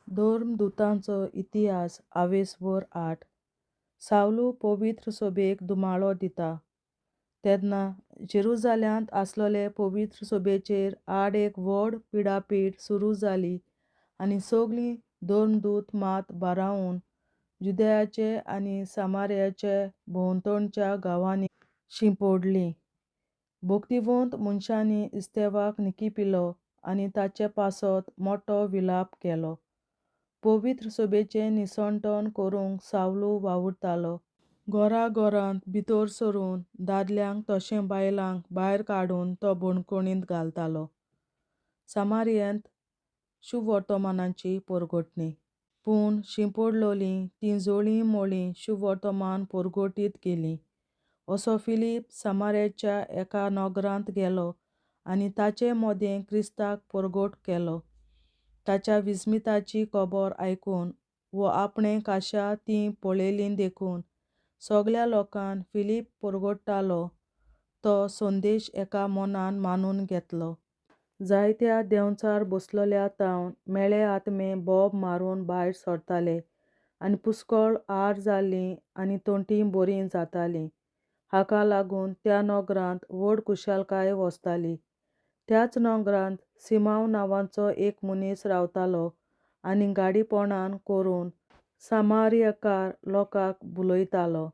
धर्मदूतांचो इतिहास आवेसवर 8. सावलू पवित्र सोबेक दुमाळो दिता. तेन्ना जेरुजाल्यांत आसलोले पवित्र सोबेचेर आड एक व्हड पिडापीड सुरू जाली आनी सगळीं धर्मदूत मात भारावन जुदेयाचे आनी सामारियाचे भोंवतणच्या गांवांनी शिंपडलीं. भक्तिवंत मनशांनी इस्तेवाक निकिपिलो आनी ताचे पासत मोठो विलाप केलो. पवित्र सोबेचें निसणटण करूंक सावलू वावुरतालो. घोरांत भितर सरून दादल्यांक तशें बायलांक भायर काडून तो बंदखणींत घालतालो. सामारियेंत शुभ वर्तमानाची परगटणी. पूण शिंपडलोलीं तीं जळीं मळीं शुभ वर्तमान परगटीत गेलीं. असो फिलीप सामारियाच्या एका नगरांत गेलो आनी ताचे मोदें क्रिस्ताक परगट केलो. ताच्या विस्मिताची खबर आयकून व आपणे खाशा तीं पळयलीं देखून सगळ्या लोकांक फिलीप परगटतालो तो संदेश एका मनान मानून घेतलो. जायत्या देंवचार बसलोल्या तावन मेळे आत्मे बोब मारून भायर सरताले आनी पुस्कळ आर जाल्लीं आनी तणटीं बरीं जातालीं. हाका लागून त्या नगरांत व्हड खुशालकाय वसताली. त्याच नगरांत सिमांव नांवाचो एक मनीस रावतालो आनी गाडीपणां करून सामारियकार लोकांक भुलयतालो.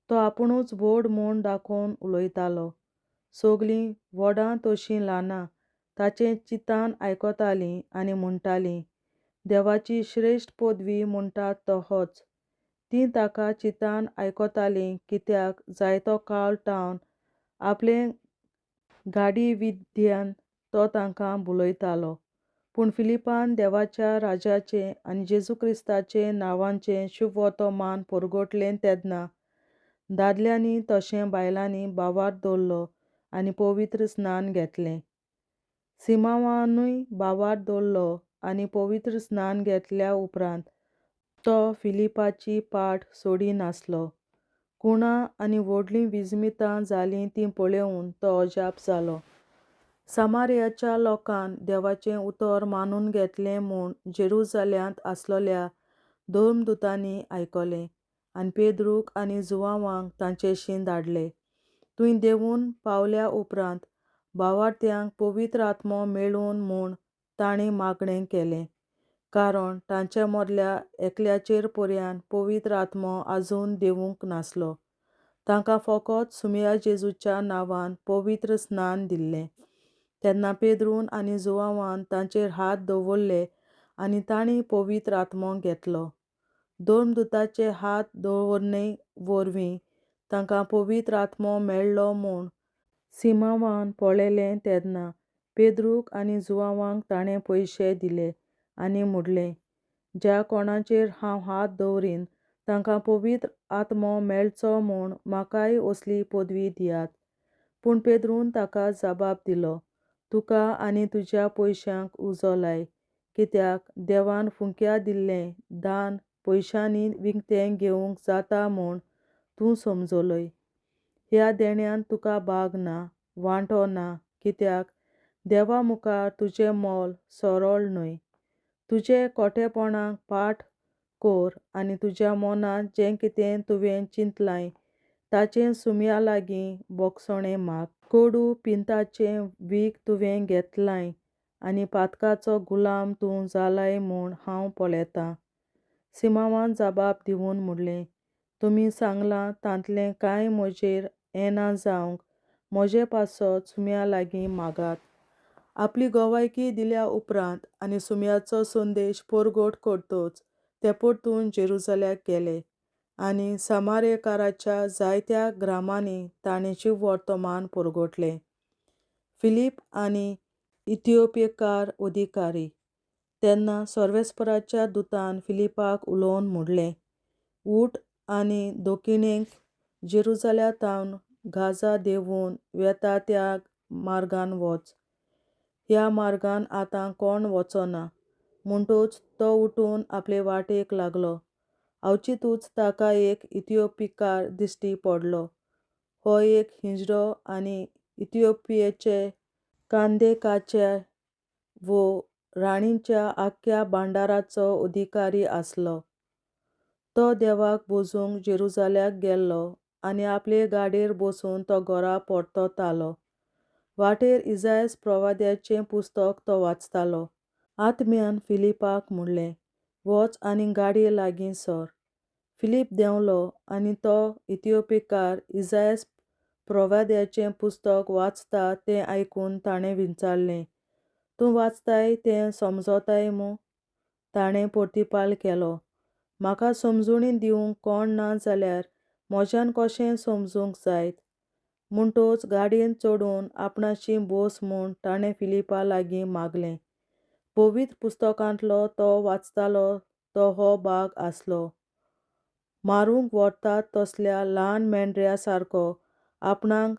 तो आपुणूच व्हड म्हूण दाखोवन उलयतालो. सगळीं व्हडां तशीं ल्हानां ताचें चिंतान आयकतालीं आनी म्हणटालीं, देवाची श्रेश्ठ पदवी म्हणटात तो होच. तीं ताका चिंतान आयकतालीं कित्याक जायतो काळ तावन आपले गाडीविद्येन तो तांकां भुलयतालो. पूण फिलिपान देवाच्या राज्याचें आनी जेजू क्रिस्ताचे नांवाचें शुभ वर्तमान परगटलें तेन्ना दादल्यांनी तशें बायलांनी भावार्थ दवरलो आनी पवित्र स्नान घेतलें. सिमांवानूय भावार्थ दवरलो आनी पवित्र स्नान घेतल्या उपरांत तो फिलिपाची पाट सोडिनासलो. कुणां आनी व्हडलीं विस्मितां जालीं तीं पळोवन तो अजाप जालो. सामारियाच्या लोकांन देवाचें उतर मानून घेतलें म्हूण जेरुजाल्यांत आसलोल्या धर्मदूतांनी आयकलें आनी पेद्रूक आनी जुवांवांक तांचेशीं धाडले. थंय देंवून पावल्या उपरांत भावार्थ्यांक पवित्र आत्मो मेळून म्हूण तांणी मागणें केलें, कारण तांचे मदल्या एकल्याचेर पर्यान पवित्र आत्मो आजून देवूंक नासलो. तांकां फकत सुमया जेजूच्या नांवान पवित्र स्नान दिल्लें. तेन्ना पेद्रून आनी जुवांवान तांचेर हात दवरले आनी तांणी पवित्र आत्मो घेतलो. धर्मदूताचे हात दवरणे वरवीं तांकां पवित्र आत्मो मेळ्ळो म्हूण सिमांवान पळयलें तेन्ना पेद्रूक आनी जुवांवाक ताणें पयशे दिले आनी म्हणलें, ज्या कोणाचेर हांव हात दवरीन तांकां पवित्र आत्मो मेळचो म्हूण म्हाकाय असली पदवी दियात. पूण पेद्रून ताका जापाप दिलो, तुका आनी तुज्या पयशांक उजो लाय, कित्याक देवान फुंक्या दिल्लें दान पयशांनी विकतें घेवंक जाता म्हूण तूं समजलय. ह्या देण्यान तुका भाग ना, वांटो ना, कित्याक देवा मुखार तुजें मोल सरळ न्हय. तुजे खोटेपणाक फाट कर आनी तुज्या मनांत जें कितें तुवें चिंतलां ताचें सुमया लागीं बोगसणें माग. कडू पिंताचें वीख तुवें घेतलां आनी पातकाचो गुलाम तूं जालाय म्हूण हांव पळयतां. सिमांवान जापाप दिवन म्हणलें, तुमी सांगलां तांतलें कांय म्हजेर येना जावंक म्हजे पासत सुमया लागीं मागात. आपली गवायकी दिल्या उपरांत आनी सुमयाचो संदेश परगट करतच ते परतून जेरुजाल्याक गेले आनी सामारियकाराच्या जायत्या ग्रामांनी ताणें शुभ वर्तमान परगटलें. फिलीप आनी इथियोपियकार अधिकारी. तेन्ना सर्वेस्पराच्या दुतान फिलिपाक उलोवन म्हणलें, उठ आनी दखिणेक जेरुजाल्यातावन गाजा देंवून वेता त्या मार्गान वच. ह्या मार्गान आतां कोण वचना. म्हणटच तो उठून आपले वाटेक लागलो. अवचितूच ताका एक इथियोपिकार दिश्टी पडलो. हो एक हिंजडो आनी इथियोपियेचे कांदेकाचे व राणीच्या आख्या भांडाराचो अधिकारी आसलो. तो देवाक भोजूंक जेरुजाल्याक गेल्लो आनी आपले गाडयेर बसून तो घरा परततालो. वाटेर इसायास प्रवाद्याचें पुस्तक तो वाचतालो. आत्म्यान फिलिपाक म्हणलें, वच आनी गाडये लागीं सर. फिलीप देंवलो आनी तो इथिओपिकार इसायास प्रवाद्याचें पुस्तक वाचता तें आयकून ताणें विचारलें, तूं वाचताय तें समजताय मूं? ताणें परतिपाल केलो, म्हाका समजुणी दिवंक कोण ना जाल्यार म्हज्यान कशें समजूंक जायत. म्हणटूच गाडयेन चडून आपणाची बस म्हूण ताणें फिलिपा लागीं मागलें. पवित्र पुस्तकांतलो तो वाचतालो तो हो भाग आसलो. मारूंक व्हरतात तसल्या ल्हान मेंढऱ्या सारको आपणाक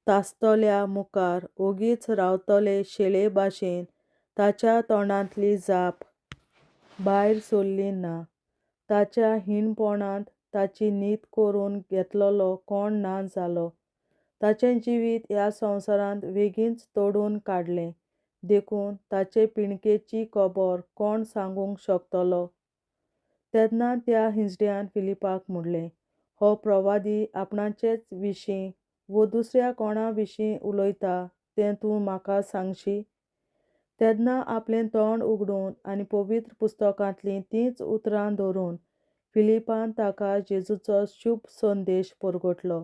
तासतल्या मुखार ओगीच रावतले शेळे भाशेन ताच्या तोंडांतली जाप भायर सरली ना. ताच्या हिणपणांत ताची न्हीद करून घेतलोलो कोण ना जालो. ताचें जिवीत ह्या संवसारांत बेगीनच तोडून काडलें. देखून ताचे पिणकेची खबर कोण सांगूंक शकतलो? तेन्ना त्या हिंजड्यान फिलिपाक म्हणलें, हो प्रवादी आपणाचेच विशीं वो दुसऱ्या कोणा विशीं उलयता तें तूं म्हाका सांगशी? तेन्ना आपलें तोंड उगडून आनी पवित्र पुस्तकांतलीं तींच उतरां धरून फिलिपान ताका जेजूचो शुभ संदेश परगटलो.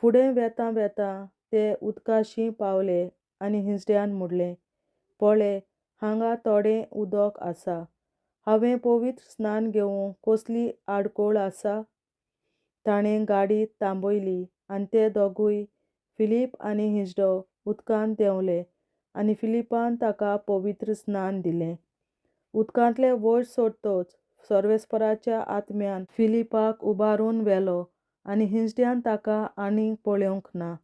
फुडें वेतां वेतां ते उदकाशीं पावले आनी हिंजड्यान म्हणलें, पळय, हांगा थोडें उदक आसा. हांवें पवित्र स्नान घेवंक कसली आडखळ आसा? ताणें गाडी थांबयली आनी ते दोगूय, फिलीप आनी हिंजडो, उदकांत देंवले आनी फिलिपान ताका पवित्र स्नान दिलें. उदकांतले वयर सरतच सर्वेस्पराच्या आत्म्यान फिलिपाक उबारून व्हेलो आनी हिंजड्यान ताका आनीक पळोवंक ना.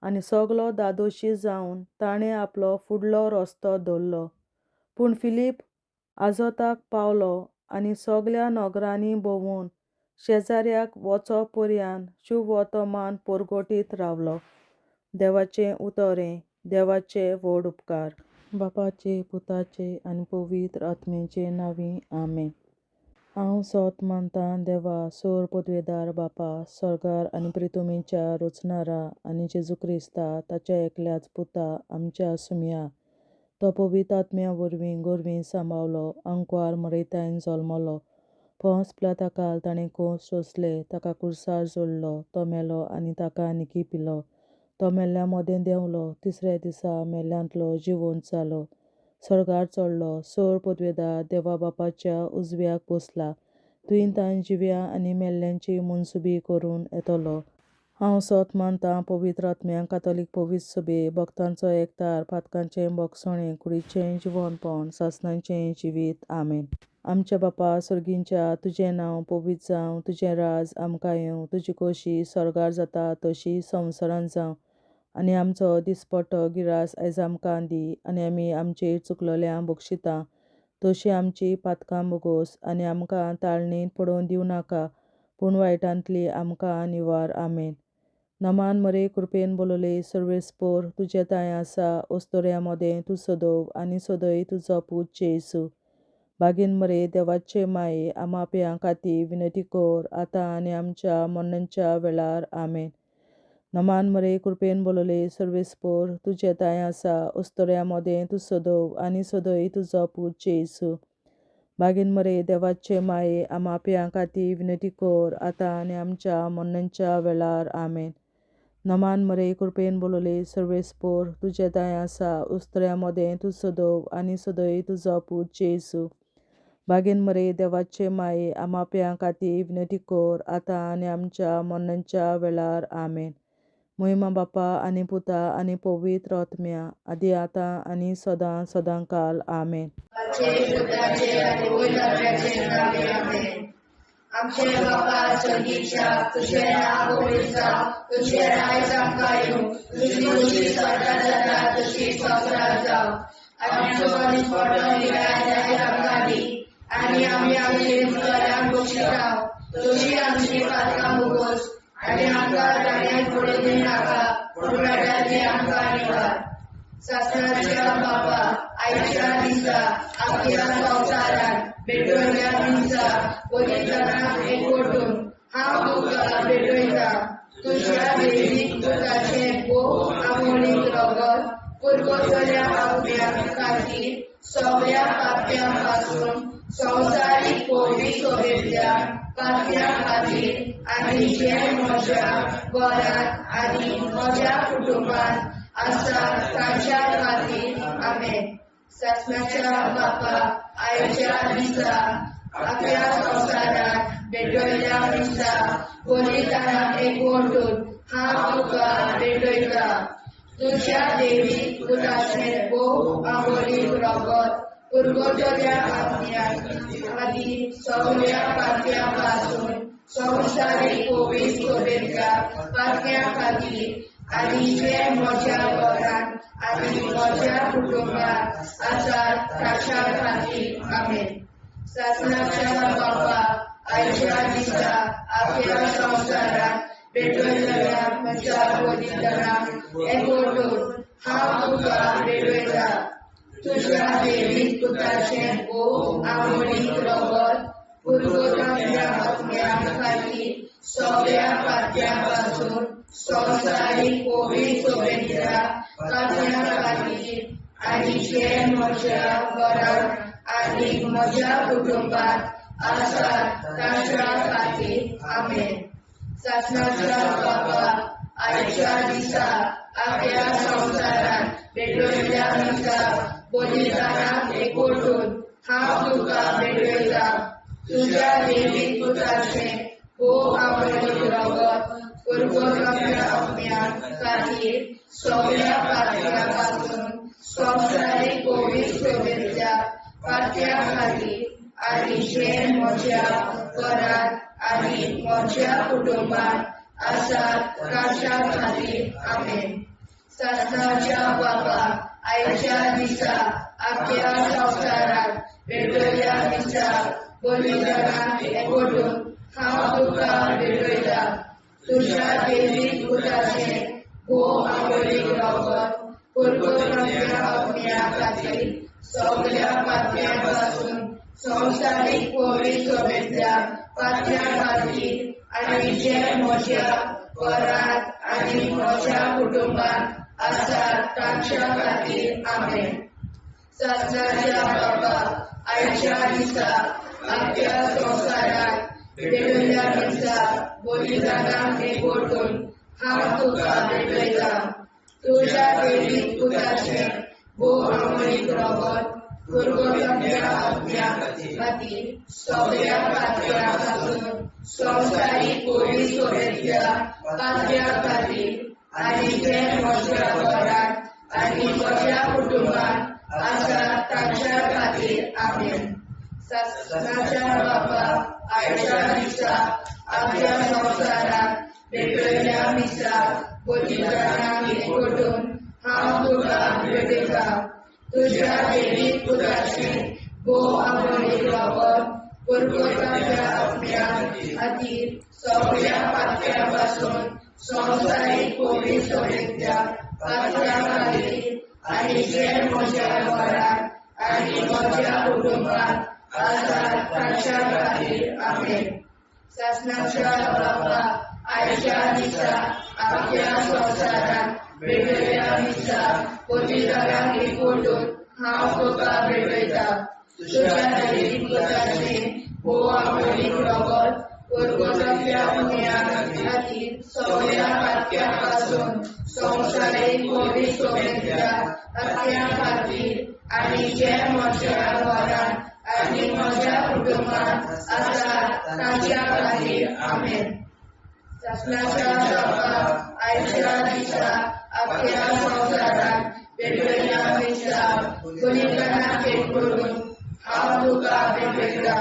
आनी सगलो धादोशी जावन ताणें आपलो फुडलो रस्तो धरलो. पूण फिलीप आजोताक पावलो आनी सगल्या नगरांनी भोंवून शेजाऱ्याक वचोपर्यंत शुभ वर्तमान परगटीत रावलो. देवाचें उतरें. देवाचे व्हड उपकार. बापाचे, पुताचे आनी पवित्र आत्म्याचे नांवीं आमेन. हांव सोत मानतां देवा सोर पदवेदार बापा, सर्गार आनी पृथ्वीच्या रचणारा आनी जेजू क्रिस्ता ताच्या एकल्याच पुता आमच्या सुम्या. तो पवित्र आत्म्या वरवीं गोरवीं सांबाळलो, अंकवार मरयतायन जल्मलो. पोंस पिलाताकाल ताणें खूंस सोंसले, ताका क्रुसार जोडलो, तो मेलो आनी ताका निखिपिलो. तो मेल्ल्या मोदें देंवलो, तिसऱ्या दिसा मेल्ल्यांतलो जिवंत जालो, सर्गार चडलो, सोर पदवेदार देवा बापाच्या उजव्याक बसला. तुयेन ताण जिव्या आनी मेल्ल्यांची मनसुबी करून येतलो. हांव सोत मानतां पवित्र आत्म्यांक, कातोलीक पवित्र सभे, भक्तांचो एकठार, पातकांचें भोगसणें, कुडीचें जिवंतपण, सासणाचें जिवीत. आमेन. आमच्या बापा सर्गींच्या, तुजें नांव पवित्र जावं, तुजें राज आमकां येवं, तुजी खोशी सर्गार जाता तशी संवसारांत जावं. आनी आमचो दिसपट्टो गिरास आयज आमकां दी. आनी आमी आमचेर चुकलोल्यांक बक्षिता तशी आमची पातकां बोगोस. आनी आमकां ताळणेंत पडोवन दिवं नाका, पूण वायटांतली आमकां निवार. आमेन. नमान मरे कृपेन बोलोले सर्वेस्पोर, तुजे ताय आसा ओस्तोऱ्या मोदें तूं सदोव आनी सदय तुजो पूत जेसू. बागीन मरे देवाचे माये, आमाप्यां खातीर विनंती कर, आतां आनी आमच्या मरणाच्या वेळार. आमेन. नमान मरे कृपेन बोलोले सर्वेस्पोर, तुजे ताय आसा ओस्तोऱ्या मोदें तूं सदोव आनी सदय तुजो पूत जेसू. बागीन मरे देवाचे माये, आमाप्यां खातीर विनंती कर, आतां आनी आमच्या मरणाच्या वेळार. आमेन. नमान मरे कृपेन बोलोले सर्वेस्पोर, तुजे ताय आसा ओस्तोऱ्या मोदें तूं सदोव आनी सदय तुजो पूत जेसू. बागीन मरे देवाचे माये, आमाप्यां खातीर विनंती कर, आतां आनी आमच्या मरणाच्या वेळार. आमेन. महिमा बापा आनी पुता आनी पवित्र आत्म्या, आदी आतां आनी सदां सदांकाल. आमेन. आमचे बापा सर्गीच्या, तुझें नांव पवित्र जावं, तुझें राज आमकां येवं, तुजी खोशी स्वर्गांत जाता तशी संवसारांत जावं. आमचो दिसपट्टो गिरास आयज आमकां दी. आनी आमी आमचे मुखारांक बक्षिता तशी आमची पातकां बोगोस. आनी आमकां ताळ्यांत पडोवन दिवं नाका, पूण वायटांतली आमकां निवार. सासणाच्या बापा आयच्या दिसा आपल्या संवसारात भेटवयल्या दिसा बरी जाणांक एकवटून हांव तुका भेटयता तुज्या देवीक दुदाचे भोव आमोणीक रगत पुरगोतल्या आपल्या खातीर सगळ्या पाप्यां पासून संवसारीक पोवी सोबेतल्या पाप्यां खातीर आनी जे म्हज्या घरांत आनी म्हज्या कुटुंबांत आसा तांच्या खातीर आमेन. सासणाच्या बापा आयच्या दिसा आपल्या संवसारात भेटयल्या दिसा बलिदानाक एकवटून हांव तुका भेटयता तुज्या देवीक दुदाचें भोव आमोणीक रगत पुरगोटल्या आपल्या खातीर सगळ्या पाप्यां पासून संवसारीक पोवी सोबेतल्या पाप्यां खातीर आनी जे म्हज्या घरांत आनी म्हज्या कुटुंबांत आसात तांच्या खातीर आमेन. सासणाच्या बापा आयच्या दिसा आपल्या संवसारात भेटयल्या म्हज्या बलिदानाक एकवटून हांव तुका भेटयता तुज्या देवीक दुदाचें भोव आमोणीक रगत पुरगोटल्या आपल्या खातीर सगळ्या पाप्यां पासून संवसारीक पोवी सोबेतल्या पाप्यां खातीर आनी जे म्हज्या घरांत आनी म्हज्या कुटुंबांत आसात तांच्या खातीर आमेन. सासणाच्या बापा आयच्या दिसा आपल्या संवसारात भेटयल्या दिसा बलिदानाक एकवटून हांव तुका भेटयता तुज्या देवीक दुदाचें भोव आमोणीक रगत पुरगोटल्या आपल्या खातीर सगळ्या पाप्यां पासून संवसारीक पोवी सोबेतल्या पाप्यां खातीर आनी जे म्हज्या घरांत आनी म्हज्या कुटुंबांत आसात तांच्या खातीर आमेन. सासणाच्या बापा आयच्या दिसा आपल्या संवसारात भेटयल्या दिसा बलिदानाक एकवटून हांव तुका भेटयता तुज्या देवीक दुदाचें भोव आमोणीक रगत पुरगोटल्या आपल्या खातीर सगळ्या पाप्यां पासून संवसारीक पोवी सोबेतल्या पाप्यां खातीर आनी जे म्हज्या घरांत आनी म्हज्या कुटुंबांत आसात तांच्या खातीर आमेन. सासणाच्या बापा आयच्या दिसा आपल्या संवसारात भेटयल्या दिसा बलिदानाक एकवटून हांव तुका भेटयता तुज्या देवीक दुदाचें भोव आमोणीक रगत पुरगोटल्या आपल्या खातीर सगळ्या पाप्यां पासून संवसारीक पोवी सोबेतल्या पाप्यां खातीर आनी जे म्हज्या घरांत आनी म्हज्या कुटुंबांत आसात तांच्या खातीर आमेन. सासणाच्या बापा आयच्या दिसा आपल्या संवसारात भेटयल्या दिसा बलिदानाक एकवटून हांव तुका भेटयता तुज्या देवीक दुदाचें भोव आमोणीक रगत पुरगोटल्या आपल्या खातीर सगळ्या पाप्यां पासून संवसारीक पोवी सोबेतल्या पाप्यां खातीर आनी जे म्हज्या घरांत आनी म्हज्या कुटुंबांत आसात तांच्या खातीर आमेन. सासणाच्या बापा आयच्या दिसा आपल्या संवसारात भेटयल्या दिसा बलिदानाक एकवटून हांव तुका भेटयता तुज्या देवीक दुदाचें भोव आमोणीक रगत पुरगोटल्या आपल्या खातीर सगळ्या पाप्यां पासून संवसारीक पोवी सोबेतल्या पाप्यां खातीर आनी जे म्हज्या घरांत आनी म्हज्या कुटुंबांत आसात तांच्या खातीर आमेन. सासणाच्या बापा आयच्या दिसा आपल्या संवसारात भेटयल्या दिसा बलिदानाक एकवटून हांव तुका भेटयता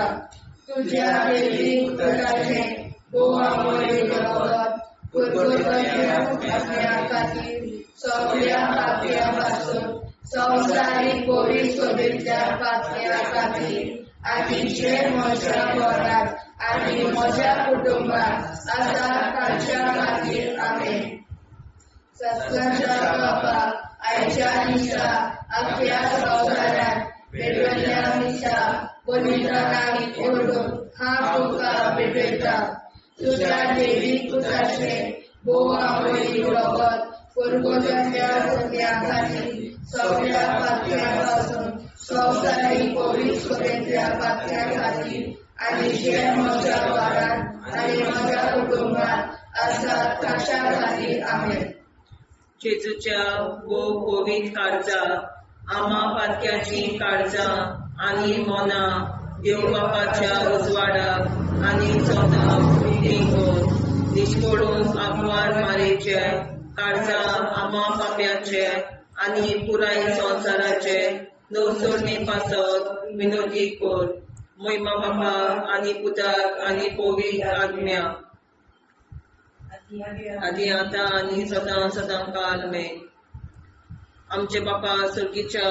तुज्या देवीक दुदाचें भोव आमोणीक रगत पुरगोटल्या आपल्या खातीर सगळ्या पाप्यां पासून संवसारीक पोवी सोबेतल्या पाप्यां खातीर आनी जे म्हज्या घरांत आनी म्हज्या कुटुंबांत आसात तांच्या खातीर आमेन. सासणाच्या बापा आयच्या दिसा अख्ख्या संवसारात पेटवल्या मिसा पवित्र नामी ओरडून हा तुका पेटयता. तुझ्या देवी पुताचे बोवावळी रोगत पुरगोजाच्या सगळ्या खाली सगळ्या पातळ्यापासून संवसारिक पवित्रतेच्या पातळ्याखाली आणि जे माझ्या वारात आणि माझ्या कुटुंबात असतात ताच्या खाली आमेन. जेजूच्या कोविड काळजा आम्हा पातक्याची काळजा आणि मोना देव बापाच्या उजवाडाक आणि स्वतः निष्पडून आग्वार मारेचे काळजा आम्हा पाप्याचे आणि पुराय संसाराचे नवसोडणे पासत विनोदी कोर. महिमा बापा आणि पुताक आणि पवित्र आज्ञा आधी आता आणि सदां सदां काल में. आमचे बापा सर्गीच्या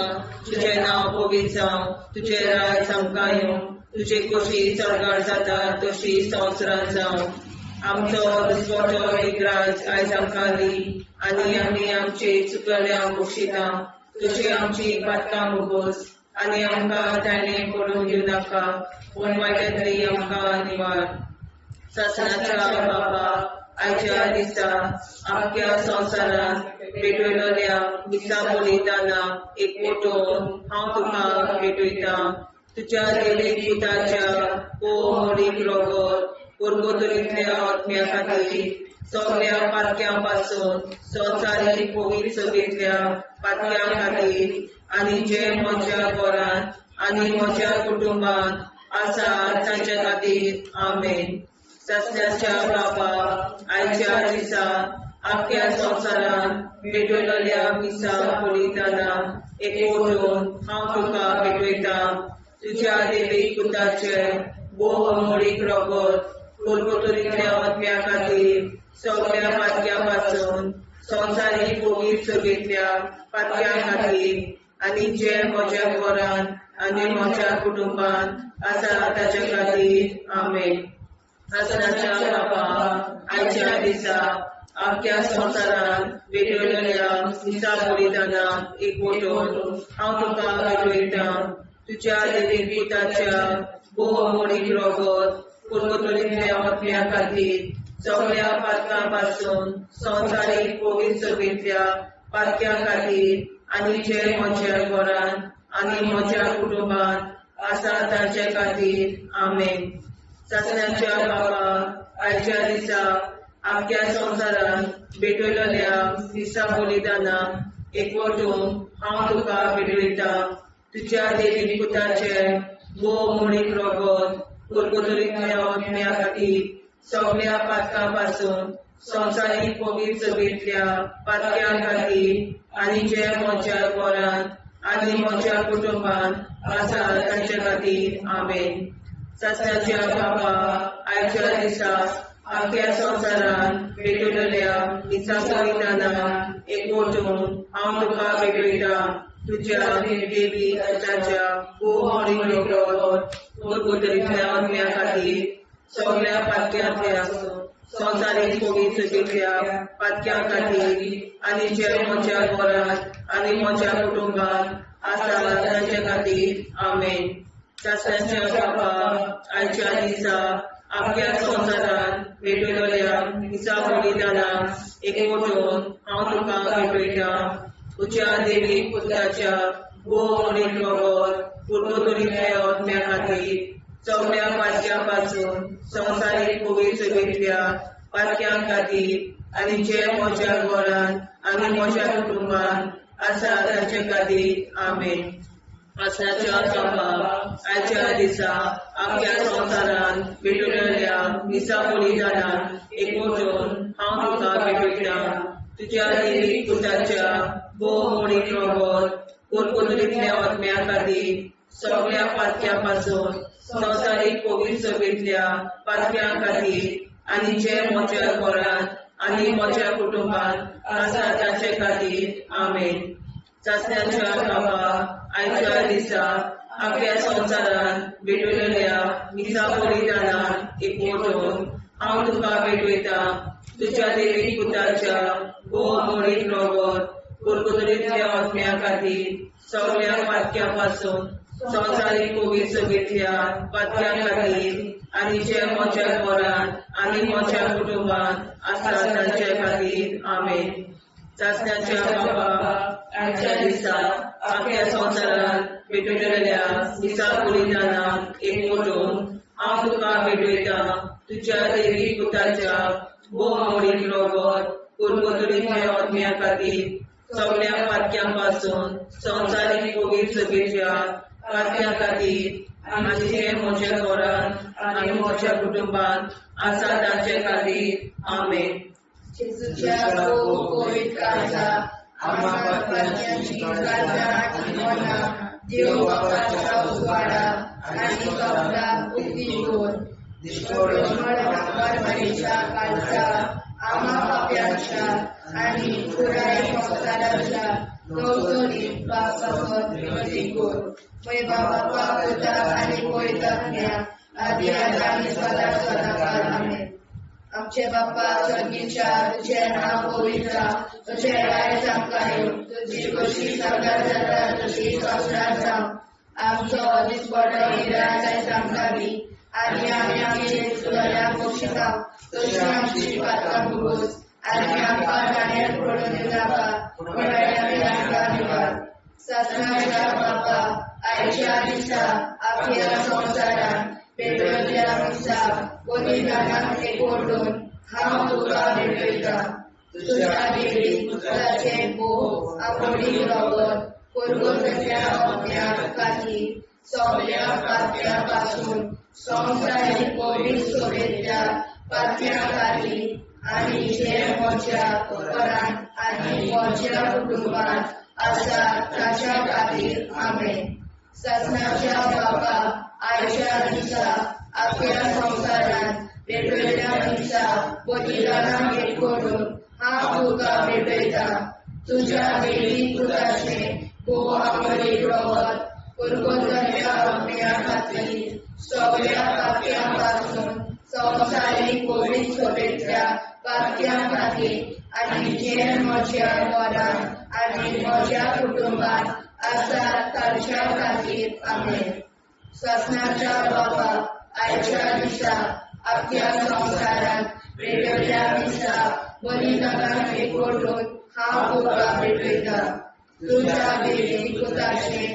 तुझे नाव पवित्र जावं, तुझे राज आमकां येवं, तुझे कशी चडगाड जाता तशी संवसारांत जावं. आमचो दिसवटो विग्राज आयज आमकां दी आनी आमी आमचे चुकल्यांक बक्षिता. तुझी आमची पातकां मुगोस आनी आमकां ताणें पडूंक दिवं नाका, पूण वायट्यांतली आमकां निवार. सासणाच्या बापा आयच्या दिसा आख्या संवसारांत पेटयलोल्या मिसा बलिदाना एकवटून हांव तुका पेटयता. तुज्या देवीक पुताच्या मोडीक रोगत पुरगोतरींतल्या आत्म्या खातीर सगळ्या पातक्यां पासून संवसारीक पवित्र सभेंतल्या पातक्यां खातीर आनी जे म्हज्या घरांत आनी म्हज्या कुटुंबांत आसा तांच्या खातीर आमेन. सासण्याच्या बापा आयच्या दिसा आख्या संवसारांत पेटयलोल्या मिसा बलिदाना एकवटून हांव तुका पेटयता. तुज्या देवीक पुताचे मोडीक रोगत पुरगोतरींतल्या आत्म्या खातीर सगळ्या पातक्यां पासून संवसारीक पवित्र सभेंतल्या पातक्यां खातीर आनी जे म्हज्या घरांत आनी म्हज्या कुटुंबांत आसा ताच्या खातीर आमेन. सासणाच्या बापा आयच्या दिसा आख्या संवसारांत पेटयलोल्या मिसा बलिदाना एकवटून हांव तुका पेटयता. तुज्या देवीक पुताच्या मोडीक रोगत पुरगोतरींतल्या आत्म्या खातीर सगळ्या पातकां पासून संवसारीक पवित्र सभेंतल्या पातक्यां खातीर आनी जे म्हज्या घरांत आनी म्हज्या कुटुंबांत आसा तांचे खातीर आमेन. सासण्याच्या बापा आयच्या दिसा आख्या संवसारांत पेटयलोल्या मिसा बलिदाना एकवटून हांव तुका पेटयता. तुज्या देवीक पुताचे मोडीक रोगत पुरगोतरींतल्या आत्म्या खातीर सगळ्या पातकां पासून संवसारीक पवित्र सभेंतल्या पातक्यां खातीर आनी जे म्हज्या घरांत आनी म्हज्या कुटुंबांत आसा तांचे खातीर आमेन. सासण्याच्या बापा आयच्या दिसा आख्या संवसारांत पेटयलोल्या मिसा बलिदाना एकवटून हांव तुका पेटयता. तुज्या देवीक पुताच्या मोडीक रोगत पुरगोतरींतल्या आत्म्या खातीर सगळ्या पातक्यांतल्या संवसारीक पवित्र सभेंतल्या पातक्यां खातीर आनी जे म्हज्या घरांत आनी म्हज्या कुटुंबांत आसा तांचे खातीर आमेन. सासण्याच्या बापा आयच्या दिसा आख्या संवसारांत पेटयलोल्या मिसा बलिदाना एकवटून हांव तुका पेटयता. तुज्या देवीक पुताच्या मोडीक रोगत पुरगोतरींतल्या आत्म्या खातीर सगळ्या पातक्यां पासून संवसारीक पवित्र सभेंतल्या पातक्यां खातीर आनी जे म्हज्या घरांत आनी म्हज्या कुटुंबांत आसा तांचे खातीर आमेन. सासण्याच्या बापा आयच्या दिसा आख्या संवसारांत पेटयलोल्या मिसा बलिदाना एकवटून हांव तुका पेटयता. तुज्या देवीक पुताच्या मोडीक रोगत पुरगोतरींतल्या आत्म्या खातीर सगळ्या पातक्यां पासून संवसारीक पवित्र सभेंतल्या पातक्यां खातीर आनी जे म्हज्या घरांत आनी म्हज्या कुटुंबांत आसा तांचे खातीर आमेन. सासण्याच्या बापा आयच्या दिसा आख्या संवसारांत पेटयलोल्या मिसा बलिदाना एकवटून हांव तुका पेटयता. तुज्या देवीक पुताच्या मोडीक रोगत पुरगोतरींतल्या आत्म्या खातीर सगळ्या पातक्यापासून संवसारीक कोवीड सगळ्या पातक्या खातीर आनी जे म्हज्या घरान आनी म्हज्या कुटुंबात आसा तांचे खातीर आमेन. चाचण्याच्या बाबा आजच्या दिसा आख्या संवसारात भेटलेल्या दिसा बलिदानाक एकवटून हांव तुका भेटयता तुज्या दैवी पुताच्या भोवमोडीक रगत कुरबुतडीच्या आत्म्या खातीर सगळ्या पातक्यांपासून संवसारीक कोवीड सगळ्या पातक्या खातीर आनी जे म्हज्या घरान आनी म्हज्या कुटुंबात आसा तांचे खातीर आमेन. जेजूच्या कोवीड काळजा आम्हा पातक्यांची काळजा आनी मना देव बापाच्या उजवाडा आनी कबराक उक्ती कर. महामारीच्या काळजा आम्हा पाप्यांच्या आनी पुराय संवसाराच्या नवसोनीक पापासत विनंती कर. मय बाबा पुता आनी पवित्रात्म्या आदी आनी सदा सदाकाळ आमेन. आमचे बाप्पा स्वर्गीच्या तुझे नाव पवित्र तुझे राय जावं तुझी कशी सगळ्यात जाता तशी संवसारात जावं. आमचो दिसपडो निराय सांगताली आनी आमी आमचे चुकल्याक बक्षिता तशी आमची पातकां भुगोस आनी आमकां जाण्यार पडून नाका पण आमकां निवार. सत्नाच्या बाप्पा आयच्या दिसा आख्या संवसारान पेटयल्ल्या दिसा बलिदानाक एकवटून हांव तुका भेटयता तुज्या देवी पुताचे भोव आपोडी रगत कुरबुतड्या आत्म्या खातीर सगळ्या पातक्यां-पासून संवसारीक कोवीड सगळ्या पातक्यां खातीर आनी जे म्हज्या घरान आनी म्हज्या कुटुंबात आसा ताच्या खातीर आमेन. सत्नाच्या बाबा आयच्या दिसा आख्या संवसारान भेटयल्ल्या दिसा बलिदानाक एकवटून हांव तुका भेटयता तुज्या देवी पुताचे भोव आपोडी रगत कुरबुतड्या आत्म्या खातीर सगळ्या पातक्यां-पासून संवसारीक कोवीड सगळ्या पातक्यां खातीर आनी जे म्हज्या घरान आनी म्हज्या कुटुंबात आसा तांच्या खातीर आमेन. सत्नाच्या बाबा आयच्या दिसा आख्या संवसारान भेटयल्ल्या दिसा बलिदानाक एकवटून हांव तुका भेटयता तुज्या देवी पुताचे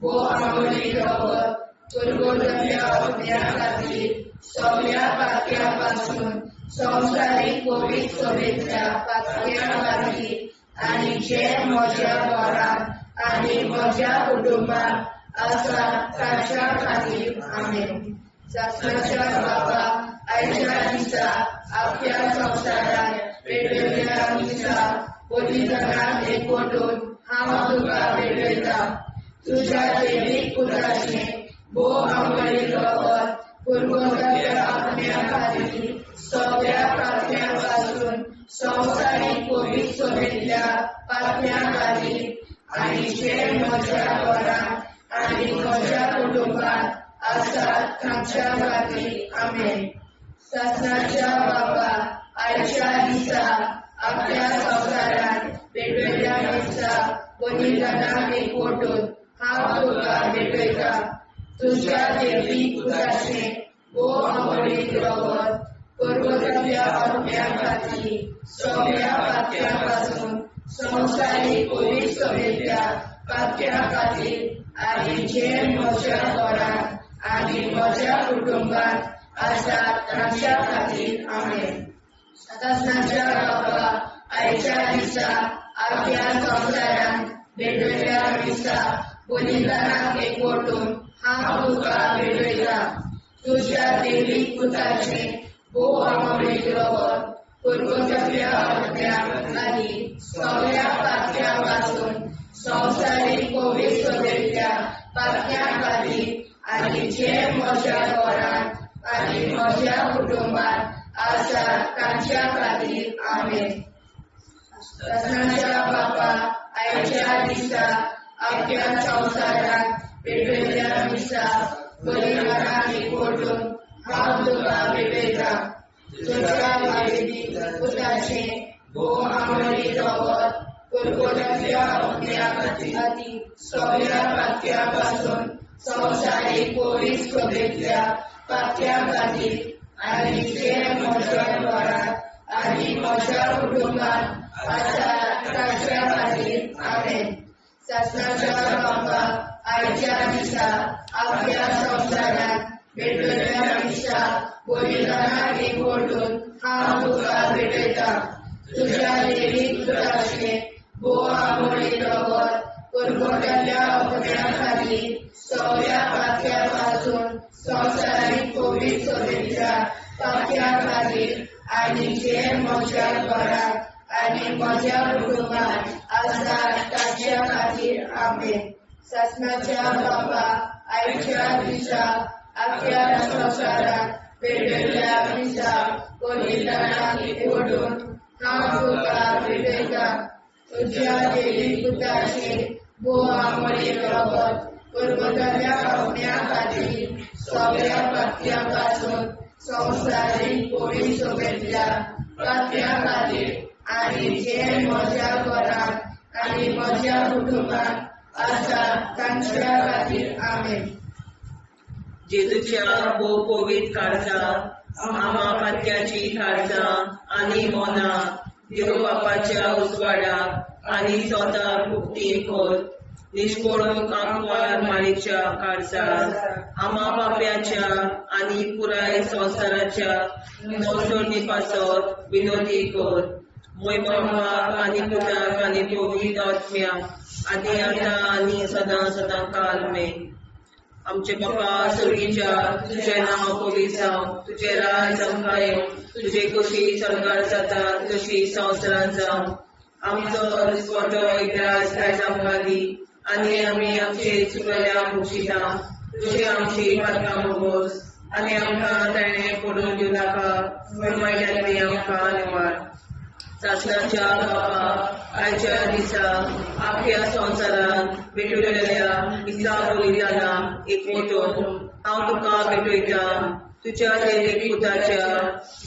भोव आपोडी रगत कुरबुतड्या आत्म्या खातीर सगळ्या पातक्यां-पासून संवसारीक कोवीड सगळ्या पातक्यां खातीर आनी जे म्हज्या घरान आनी म्हज्या कुटुंबात आसा तांच्या खातीर आमेन. सत्नाच्या बाबा आयच्या दिसा आख्या संवसारान भेटयल्ल्या दिसा बलिदानाक एकवटून हांव तुका भेटयता तुज्या देवी पुताचे भोव आपोडी रगत कुरबुतड्या आत्म्या खातीर सगळ्या पातक्यां-पासून संवसारीक कोवीड सगळ्या पातक्यां खातीर आनी जे म्हज्या घरान आनी म्हज्या कुटुंबात आसा तांच्या खातीर आमेन. सत्नाच्या बाबा आयच्या दिसा आख्या संवसारान भेटयल्ल्या दिसा बलिदानाक एकवटून हांव तुका भेटयता तुज्या देवी पुताचे भोव आपोडी रगत कुरबुतड्या आत्म्या खातीर सगळ्या पातक्यां-पासून संवसारीक कोवीड सगळ्या पातक्यां खातीर आनी जे म्हज्या घरान आनी म्हज्या कुटुंबात आसा तांच्या खातीर आमेन. सत्नाच्या बाबा आयच्या दिसा आख्या संवसारान भेटयल्ल्या दिसा बलिदानाक एकवटून हांव तुका भेटयता तुज्या देवी पुताचे भोव आपोडी रगत कुरबुतड्या आत्म्या खातीर सगळ्या पातक्यां-पासून संवसारीक कोवीड सगळ्या पातक्यां खातीर आनी जे म्हज्या घरान आनी म्हज्या कुटुंबात आसा तांच्या खातीर आमेन. सत्नाच्या बाबा आयच्या दिसा आख्या संवसारान भेटयल्ल्या दिसा बलिदानाक एकवटून हांव तुका भेटयता तुज्या देवी पुताचे भोव आपोडी रगत कुरबुतड्या आत्म्या खातीर सगळ्या सोबेतल्या पातक्या खातीर आनी जे म्हज्या घरात आनी म्हज्या कुटुंबात आसा ताच्या खातीर आमेन. शासनाच्या बापाक आयच्या दिसा आपल्या संवसारात भेटलेल्या दिसा बलिदानाक एकवटून हांव तुका भेटयता. तुज्या देवीक पुताचे बोव आमोळी रगत परगोट्याच्या अपण्या खातीर सगळ्या पातक्या पासून संवसारीक कोवीड सोबेतल्या पातक्या खातीर आनी जे म्हज्या घरात आनी म्हज्या कुटुंबात आसा ताच्या खातीर आमेन. शासनाच्या बापाक आयच्या दिसा आपल्या संवसारात भेटलेल्या दिसा बलिदानाक एकवटून हांव तुका भेटयता. तुज्या देवी पुताचे बोव आमोळी रगत परगोट्याच्या अपण्या खातीर सगळ्या पातक्या पासून संवसारीक कोवीड सोबेतल्या पातक्या खातीर आनी जे म्हज्या घरात आनी म्हज्या कुटुंबात आसा तांच्या खातीर आमेन. जेजूच्या भोव कोवीड काळजा आमा पातक्याची काळजा आनी मोना देव बापाच्या उजवाडाक आनी स्वता मुक्ती खोल निष्कोळून आंकवार माळेच्या काळजात आमा बाप्याच्या आनी पुराय संवसाराच्या नवसोडणी पासत विनोदी कोर मोयमा आनी पुताक आनी पवित्र आत्म्या आनी आतां आनी सदां सदां काल मे. आमचे बापा सर्गीच्या तुझे नाव पवित्र जावं, तुझे राज आमकां येवं, तुझे कशी सरकार जाता तशी संवसारांत जावं. आमचो दिसवटो एकदांच आयज आमकां दी आनी आमी आमचे चुकल्यांक बक्षिता. तुझे आमची पातकां भोगोस आनी आमकां ताणें पडून दिवं नाका, वायट्यांतली आमकां निवाड. शासनाच्या बापा आयच्या दिसा आख्या संवसारांत भेटलेल्या दिसा बलिदानाक एकवटून हांव तुका भेटयता. तुज्या देवीक पुताच्या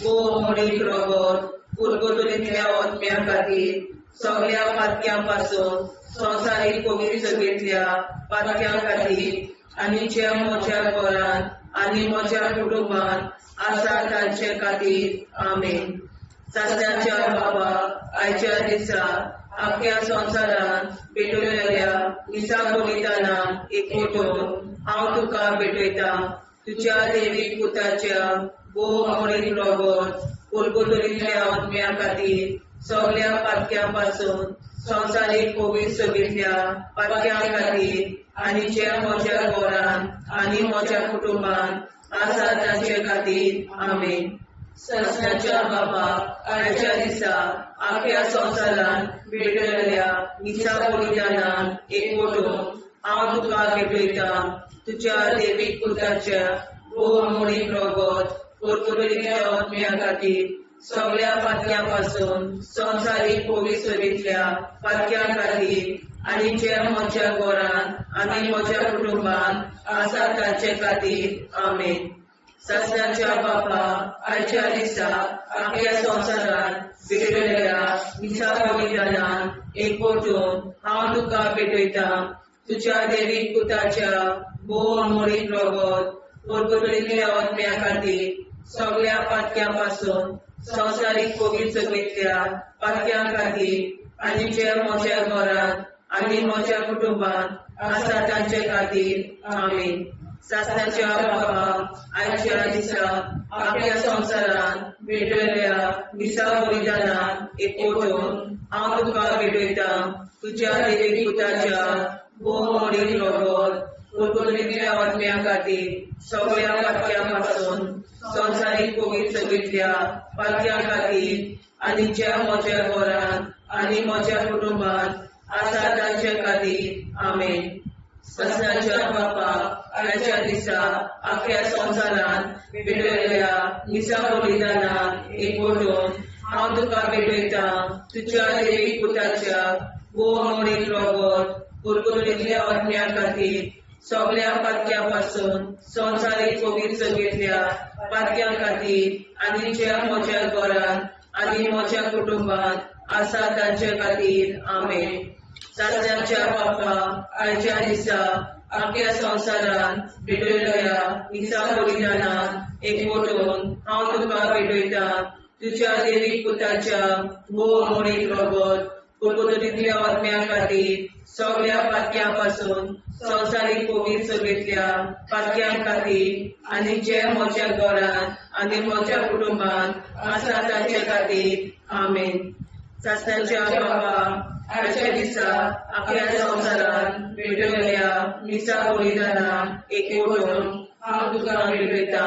बोव आमोळी रगत परगोट्याच्या अपण्या खातीर सगळ्या पातक्या पासून संवसारीक कोवीड सोबेतल्या पातक्या खातीर आनी जे म्हज्या घरांत आनी म्हज्या कुटुंबात आसा तांचे खातीर आमेन. शासनाच्या बापा आयच्या दिसा आख्या संवसारांत भेटलेल्या दिसा बलिदानाक एकवटून हांव तुका भेटयता. तुज्या देवीक पुताच्या बोव आमोळी रगत परगोट्याच्या अपण्या खातीर सगळ्या पातक्या पासून संवसारीक कोवीड सोबेतल्या पातक्या खातीर आनी जे म्हज्या घरांत आनी म्हज्या कुटुंबात आसा तांचे खातीर आमेन. शासनाच्या बापाक आयच्या दिसा आख्या संवसारांत भेटलेल्या दिसा बलिदानाक एकवटून हांव तुका भेटयता. तुज्या देवीक पुताच्या बोव आमोळी रगत परगोट्याच्या अपण्या खातीर सगळ्या पातक्या पासून संवसारीक कोवीड सोबेतल्या पातक्या खातीर आनी जे म्हज्या घरांत आनी म्हज्या कुटुंबात आसा तांचे खातीर आमेन. शासनाच्या बापा आयच्या दिसा आख्या संवसारांत भेटलेल्या दिसा बलिदानाक एकवटून हांव तुका भेटयता. तुज्या देवीक पुताच्या बोव आमोळी रगत परगोट्याच्या अपण्या खातीर सगळ्या पातक्या पासून संवसारीक कोवीड सोबेतल्या पातक्या खातीर आनी जे म्हज्या घरांत आनी म्हज्या कुटुंबात आसा तांचे खातीर आमेन. शासनाच्या बापा आयच्या दिसा आख्या संवसारांत भेटलेल्या दिसा बलिदानाक एकवटून हांव तुका भेटयता. तुज्या देवीक पुताच्या बोव आमोळी रगत परगोट्याच्या अपण्या खातीर सगळ्या पातक्या पासून संवसारीक कोवीड सोबेतल्या पातक्या खातीर आनी जे म्हज्या घरांत आनी म्हज्या कुटुंबात आसा तांचे खातीर आमेन. शासनाच्या बापा आयच्या दिसा आख्या संवसारांत भेटलेल्या दिसा बलिदानाक एकवटून हांव तुका भेटयता. तुज्या देवीक पुताच्या बोव आमोळी रगत परगोट्याच्या अपण्या खातीर सगळ्या पातक्या पासून संवसारीक कोवीड सोबेतल्या पातक्या खातीर आनी जे म्हज्या घरांत आनी म्हज्या कुटुंबात आसा तांचे खातीर आमेन. शासनाच्या बापा आयच्या दिसा आख्या संवसारान भेटयल्या मिसा बलिदानान एकवटून हांव तुका भेटयता तुज्या देवीक पुताच्या भोव मोडीक रगत कुरकुरीतल्या आत्म्या खातीर सगळ्या पातक्यां पासून संवसारीक पवित्र सभेंतल्या पातक्यां खातीर आनी जे म्हज्या घरांत आनी म्हज्या कुटुंबांत आसा तांचे खातीर आमेन. सासणाच्या बाबा आजच्या दिसा आख्या संवसारान भेटयल्या मिसा बलिदानान एकवटून हांव तुका भेटयता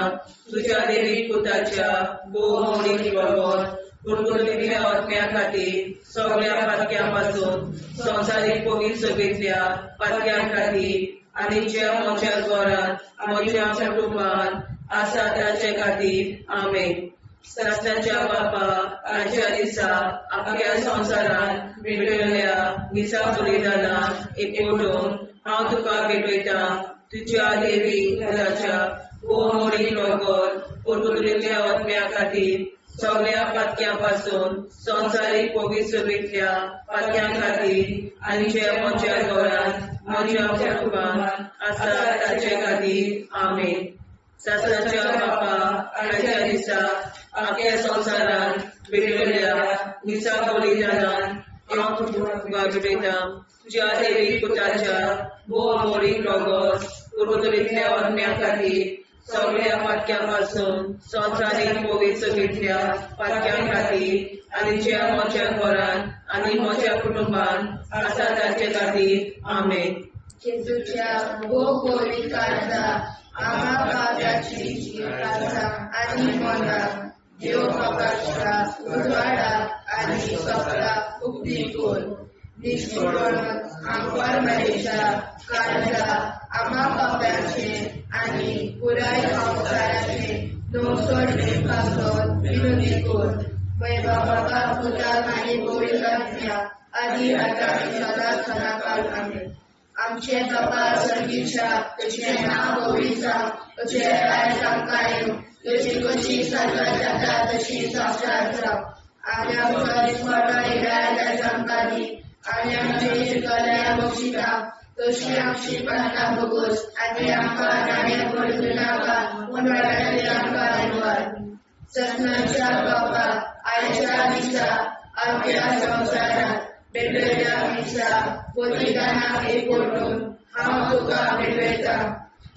तुज्या देवीक पुताच्या भोव मोडीक रगत कुरकुरीतल्या आत्म्या खातीर सगळ्या पातक्यां पासून संवसारीक पवित्र सभेंतल्या पातक्यां खातीर आनी जे म्हज्या घरांत म्हज्या कुटुंबांत आसा तांचे खातीर आमेन. सासणाच्या बापा आजच्या दिसा आख्या संवसारान भेटयल्या मिसा बलिदानान एकवटून हांव तुका भेटयता तुज्या देवीक पुताच्या भोव मोडीक रगत कुरकुरीतल्या आत्म्या खातीर सगळ्या पातक्यां पासून संवसारीक पवित्र सभेंतल्या पातक्यां खातीर आनी जे म्हज्या घरांत म्हज्या कुटुंबांत आसा तांचे खातीर आमेन. सासणाच्या बापा आजच्या दिसा आख्या संवसारान भेटयल्या मिसा बलिदानान हांव तुका भेटयता तुज्या देवीक पुताच्या भोव मोडीक रगत कुरकुरीतल्या आत्म्या खातीर सगळ्या पातक्यां पासून संवसारीक पवित्र सभेंतल्या पातक्यां खातीर आनी जे म्हज्या घरांत आनी म्हज्या कुटुंबांत आसा तांचे खातीर आमेन. जेजूच्या भोव पवित्र काळजा आम्हा पाप्याची काळजा आनी मोना देव प्रकाशा उजवाडा आनी सपला उक्ती कोर निष्ठोरण आंकवार मरेशा काळजा आम्हा पाप्याचे आनी पुराय संवसाराचे नवसोडणे पासोन विनोदी कोर. बाबा पुता आनी पवित्र आत्म्या आदी आता आनी सदांच सदांकाळ आमेन. आमचे बाबा सर्गीच्या तुझे नाव पवित्र तुझे राज आमकां येवं तुजी कशी सगळ्या जाता तशी संवसारांत जावं. आनी आमचो दिसपट्टो इराय आमकां दी आनी आमचे शिकल्या बक्षिता तशी आमची प्रार्थना बगोस आनी आमकां नाणे पडूं नाका पूण वाटायली आमकां निवार. ससनाच्या बाबा आयच्या दिसा आमच्या संवसारांत भेटयल्या मिसा बलिदानाक एकवटून हांव तुका भेटयता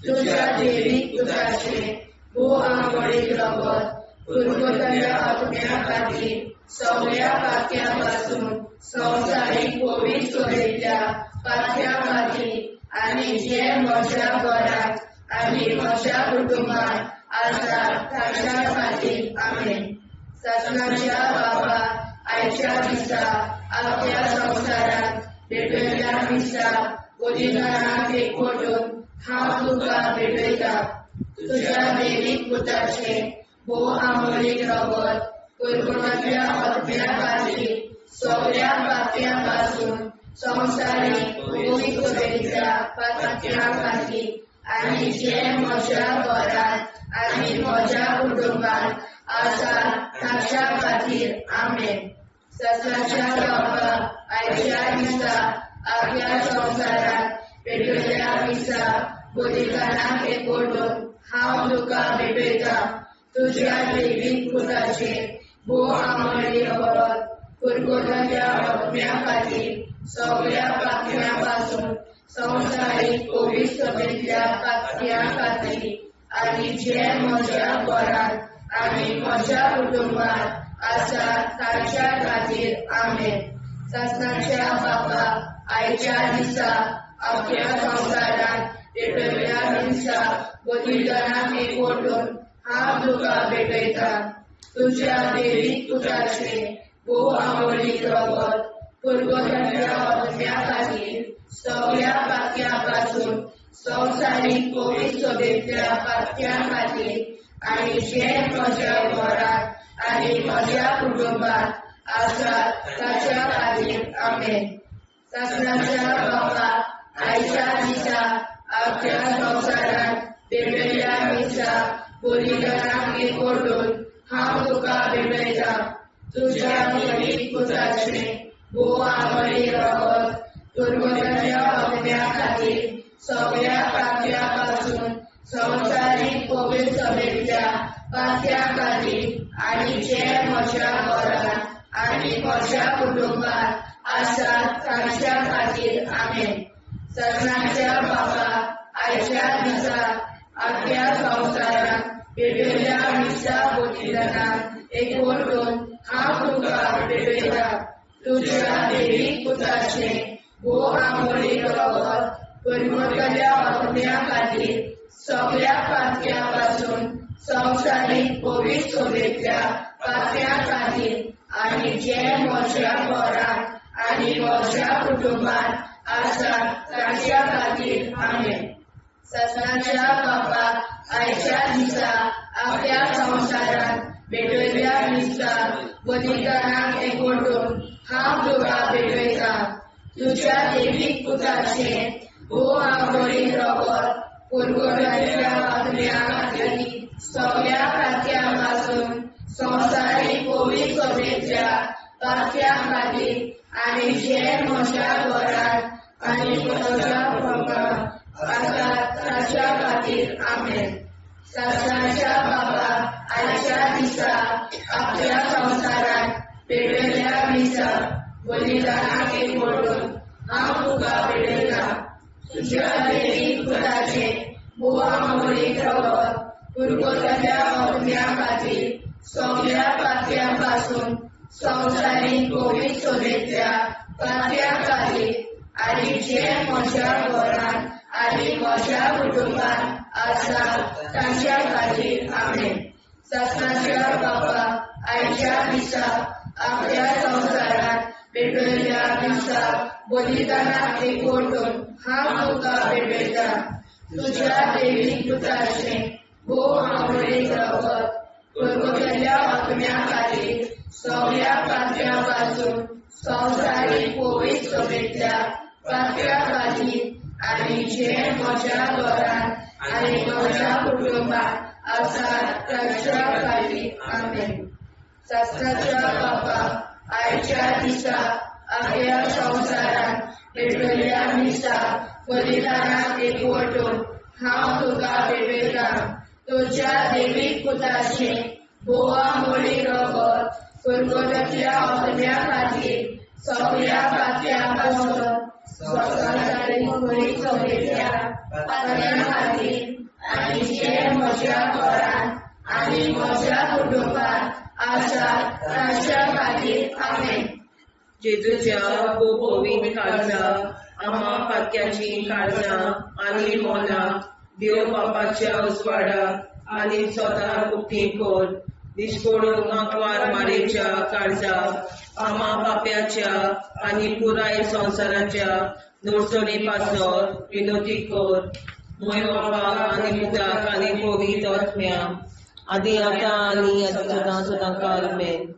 तुज्या देवीक पुताचे भोव मोडीक रगत कुरकुरीतल्या आत्म्या खातीर सगळ्या पातक्यां पासून संवसारीक पवित्र सभेंतल्या पातक्यां खातीर आनी जे म्हज्या घरांत आनी म्हज्या कुटुंबांत आसा तांच्या खातीर आमेन. ससनाच्या बाबा आयच्या दिसा आख्या संवसारांत भेटयल्या मिसा बलिदानाक एकवटून हांव तुका भेटयता तुज्या देवीक पुताचे भोव मोडीक रगत कुरकुरीतल्या आत्म्या खातीर सगळ्या पातक्यां पासून संवसारीक पवित्र सभेंतल्या पातक्यां खातीर आनी जे म्हज्या घरांत आनी म्हज्या कुटुंबांत आसा तांच्या खातीर आमेन. ससनाच्या बाबा आयच्या दिसा आख्या संवसारांत भेटयल्या मिसा बलिदानाक एकवटून हांव तुका भेटयता तुज्या देवीक पुताचे भोव मोडीक रगत कुरकुरीतल्या आत्म्या खातीर सगळ्या पातक्यां पासून संवसारीक पवित्र सभेंतल्या पातक्यां खातीर आनी जे म्हज्या घरांत आनी म्हज्या कुटुंबांत आसा तांच्या खातीर आमेन. ससनाच्या बापा आयच्या दिसा आख्या संवसारांत भेटयल्या मिसा बलिदानाक एकवटून हांव तुका भेटयता तुज्या देवीक पुताचे भोव मोडीक रगत कुरकुरीतल्या आत्म्या खातीर सगळ्या पातक्यां पासून संवसारीक पवित्र सभेंतल्या पातक्यां खातीर आनी जे म्हज्या घरांत आनी म्हज्या कुटुंबांत आसा तांच्या खातीर आमेन. ससनाच्या बापा आयच्या दिसा आख्या संवसारांत भेटयल्या मिसा बलिदानाक एकवटून हांव तुका भेटयता तुज्या देवीक पुताचे भोव मोडीक रगत कुरकुरीतल्या आत्म्या खातीर सगळ्या पातळ्यापासून संवसारीक पवित्र सभेच्या पातळ्या खातीर आनी जे म्हज्या घरांत आनी म्हज्या कुटुंबात आसात तांच्या खातीर आमेन. सगळ्यांच्या बाबा आयच्या दिसा आख्या संवसारांत पेटयल्या मिसा बलिदानांत एकवटून हांव तुका पेटयता. तुज्या देवीक पुताचे भोव आंबोळी रगत परमतल्या आत्म्या खातीर सगळ्या पातळ्यापासून संवसारीक पवित्र सभेच्या पातळ्या खातीर आनी जे म्हज्या घरांत आनी म्हज्या कुटुंबात आसात तांच्या खातीर आमेन. ससनाच्या बापाक आयच्या दिसा आपल्या संवसारांत पेटयल्या मिसा बलिदानाक एकवटून हांव तुका पेटयता. तुज्या देवीक पुताचे भोव आंबोळी रगत परगटाच्या आत्म्या खातीर सगळ्या पातळ्यापासून संवसारीक पवित्र सभेच्या पातळ्या खातीर आनी जे म्हज्या घरांत आनी म्हज्या कुटुंबात आसात तांच्या खातीर आमेन. ससनाच्या बापाक आयच्या दिसा आपल्या संवसारांत पेटयल्या मिसा बलिदानाक एकवटून हांव तुका पेटयता. तुज्या देवीक पुताचे भोव आंबोळी रगत परगटाच्या आत्म्या खातीर सगळ्या पातळ्यापासून संवसारीक पवित्र सभेच्या पातळ्या खातीर आनी जे म्हज्या घरांत आनी म्हज्या कुटुंबात आसात तांच्या खातीर आमेन. ससनाच्या बापाक आयच्या दिसा आपल्या संवसारांत पेटयल्या मिसा बलिदानाक एकवटून हांव तुका पेटयता. तुज्या देवीक पुताचे भोव आंबोळी रगत परगटाच्या आत्म्या खातीर सगळ्या पातळ्यापासून संवसारीक पवित्र सभेच्या पातळ्या खातीर आनी जे म्हज्या घरांत आनी म्हज्या कुटुंबात आसात तांच्या खातीर आमेन. ससनाच्या बापाक आयच्या दिसा आपल्या संवसारांत पेटयल्या मिसा बलिदानाक एकवटून हांव तुका पेटयता. तुज्या देवीक पुताचे भोव आंबोळी रगत परगटाच्या आत्म्या खातीर सगळ्या पातळ्यापासून संवसारीक पवित्र सभेच्या पातळ्या खातीर आनी जे म्हज्या घरांत आनी म्हज्या कुटुंबात आसात तांच्या खातीर आमेन. जेजूच्या पवित्र काळजा आम्हा पातक्याची काळजा आनी मोना देव बापाच्या उजवाडाक आनी सदां उक्ती कोर. दिसपडून आंकवार मारेच्या काळजा आम्हा पाप्याच्या आनी पुराय संवसाराच्या नोडसणी पासत विनोदी कोर. मोय बापाक आनी पुताक आनी पवित्र आत्म्या आदी आतां आनी सदां सदां काल आमेन.